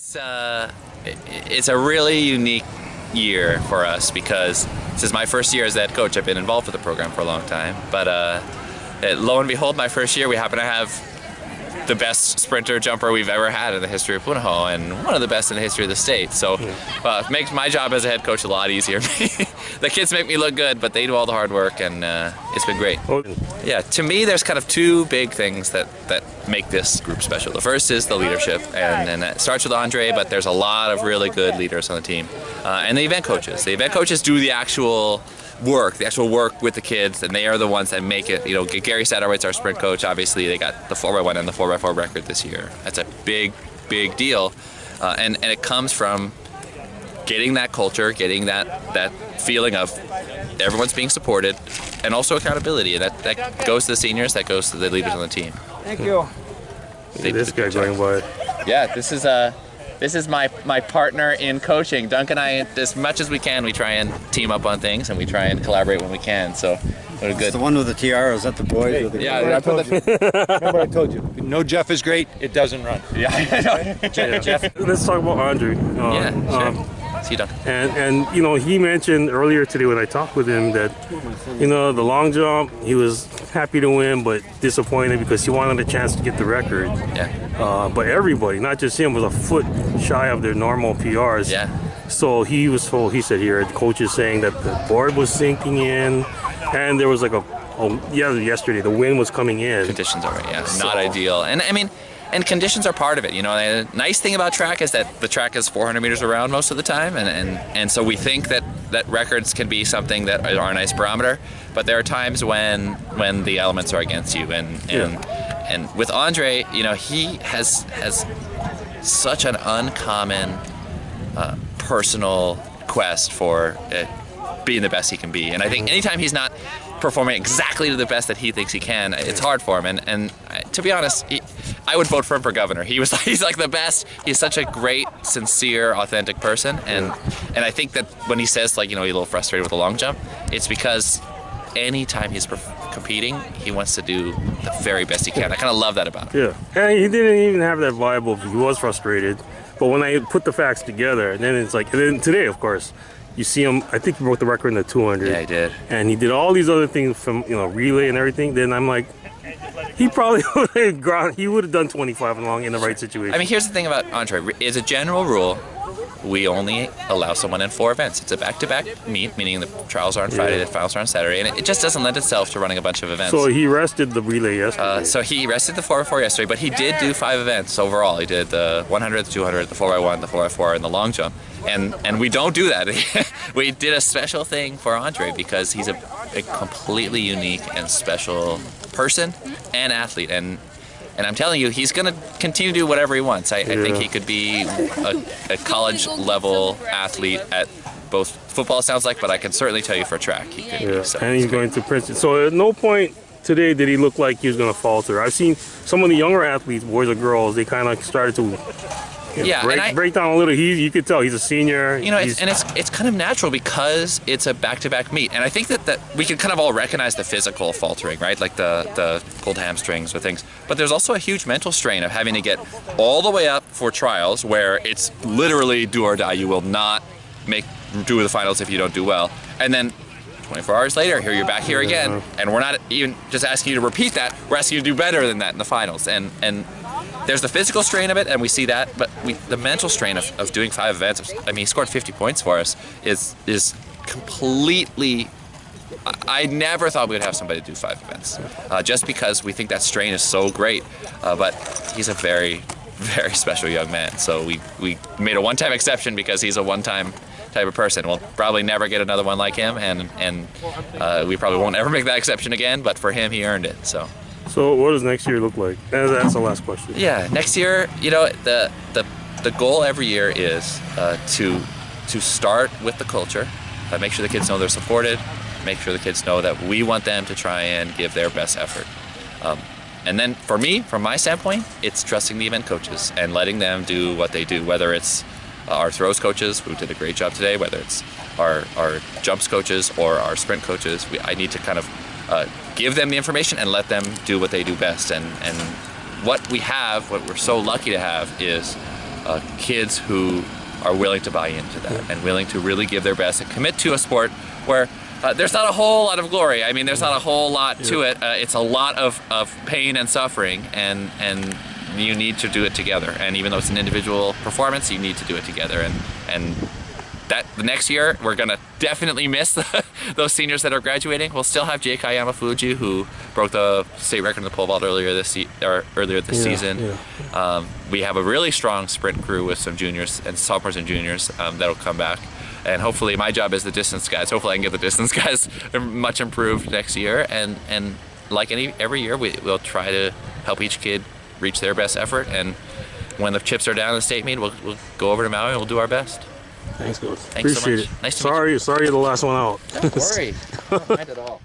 It's a really unique year for us because this is my first year as the head coach. I've been involved with the program for a long time, but lo and behold, my first year we happen to have the best sprinter jumper we've ever had in the history of Punahou, and one of the best in the history of the state. So it makes my job as a head coach a lot easier. The kids make me look good, but they do all the hard work, and it's been great. Yeah, to me there's kind of two big things that make this group special. The first is the leadership, and it starts with Andre, but there's a lot of really good leaders on the team. And the event coaches. The event coaches do the actual work with the kids, and they are the ones that make it. You know, Gary Satterwhite's our sprint coach. Obviously, they got the 4x1 and the 4x4 record this year. That's a big deal, and it comes from getting that culture, getting that feeling of everyone's being supported, and also accountability. And that goes to the seniors, that goes to the leaders on the team. Thank you. This guy going by. Yeah, this is my partner in coaching. Dunk and I, as much as we can, we try and team up on things, and we try and collaborate when we can. So we're good. It's the one with the tiara. Is that the boy? Hey, yeah, remember I told you. No, Jeff is great. It doesn't run. Yeah. Jeff. Let's talk about Andre. Sure. See you, Dunk. And you know, he mentioned earlier today when I talked with him that, you know, the long jump, he was happy to win, but disappointed because he wanted a chance to get the record. Yeah. But everybody, not just him, was a foot shy of their normal PRs. Yeah. So he was told, he said here, the coach is saying that the board was sinking in, and there was like yesterday, the wind was coming in. Conditions are right, yeah. Not ideal. And I mean, and conditions are part of it. You know, the nice thing about track is that the track is 400 meters around most of the time, and so we think that records can be something that are a nice barometer, but there are times when the elements are against you, and with Andre, you know, he has such an uncommon personal quest for being the best he can be, and I think anytime he's not performing exactly to the best that he thinks he can, it's hard for him. And to be honest, I would vote for him for governor. He's like the best. He's such a great, sincere, authentic person. And I think that when he says, like, you know, he's a little frustrated with the long jump, it's because anytime he's competing, he wants to do the very best he can. I kind of love that about him. Yeah, and he didn't even have that viable. He was frustrated, but when I put the facts together, then it's like, and then today, of course, you see him, I think he broke the record in the 200. Yeah, he did. And he did all these other things from, you know, relay and everything. Then I'm like, he probably would have done 25 and long in the right situation. I mean, here's the thing about Andre. As a general rule, we only allow someone in 4 events. It's a back-to-back meet, meaning the trials are on Friday, the finals are on Saturday, and it just doesn't lend itself to running a bunch of events. So he rested the relay yesterday. So he rested the 4x4 yesterday, but he did do 5 events overall. He did the 100, the 200, the 4x1, the 4x4, and the long jump. And we don't do that. We did a special thing for Andre because he's a completely unique and special person and athlete. And I'm telling you, he's going to continue to do whatever he wants. I think he could be a college-level athlete at both football, it sounds like, but I can certainly tell you for track he could be. So and he's going to Princeton. So at no point today did he look like he was going to falter. I've seen some of the younger athletes, boys or girls, they kind of started to break down a little. You could tell he's a senior. You know, it's kind of natural because it's a back-to-back meet, and I think that we can kind of all recognize the physical faltering, right? Like the pulled hamstrings or things. But there's also a huge mental strain of having to get all the way up for trials where it's literally do or die. You will not do the finals if you don't do well, and then 24 hours later, here you're back here again, and we're not even just asking you to repeat that. We're asking you to do better than that in the finals, and there's the physical strain of it, and we see that, but the mental strain of doing 5 events, I mean, he scored 50 points for us, is completely, I never thought we would have somebody do 5 events, just because we think that strain is so great, but he's a very, very special young man, so we made a one-time exception because he's a one-time type of person. We'll probably never get another one like him, and we probably won't ever make that exception again, but for him, he earned it, so. So what does next year look like? That's the last question. Yeah, next year, you know, the goal every year is to start with the culture, make sure the kids know they're supported, make sure the kids know that we want them to try and give their best effort. And then for me, from my standpoint, it's trusting the event coaches and letting them do what they do, whether it's our throws coaches, who did a great job today, whether it's our jumps coaches or our sprint coaches. I need to kind of give them the information and let them do what they do best. And what we have, what we're so lucky to have, is kids who are willing to buy into that and willing to really give their best and commit to a sport where there's not a whole lot of glory. I mean, there's not a whole lot to it. It's a lot of pain and suffering, and you need to do it together. And even though it's an individual performance, you need to do it together. And that the next year, we're gonna definitely miss those seniors that are graduating. We'll still have Jake Hayamafuji, who broke the state record in the pole vault earlier this season. We have a really strong sprint crew with some juniors and sophomores and juniors that'll come back. And hopefully my job is the distance guys. Hopefully I can get the distance guys much improved next year. And like every year, we'll try to help each kid reach their best effort. And when the chips are down in the state meet, we'll go over to Maui and we'll do our best. Thanks, Coach. Thanks Appreciate so much. it. Nice to meet you. Sorry you're the last one out. Don't worry. I don't mind at all.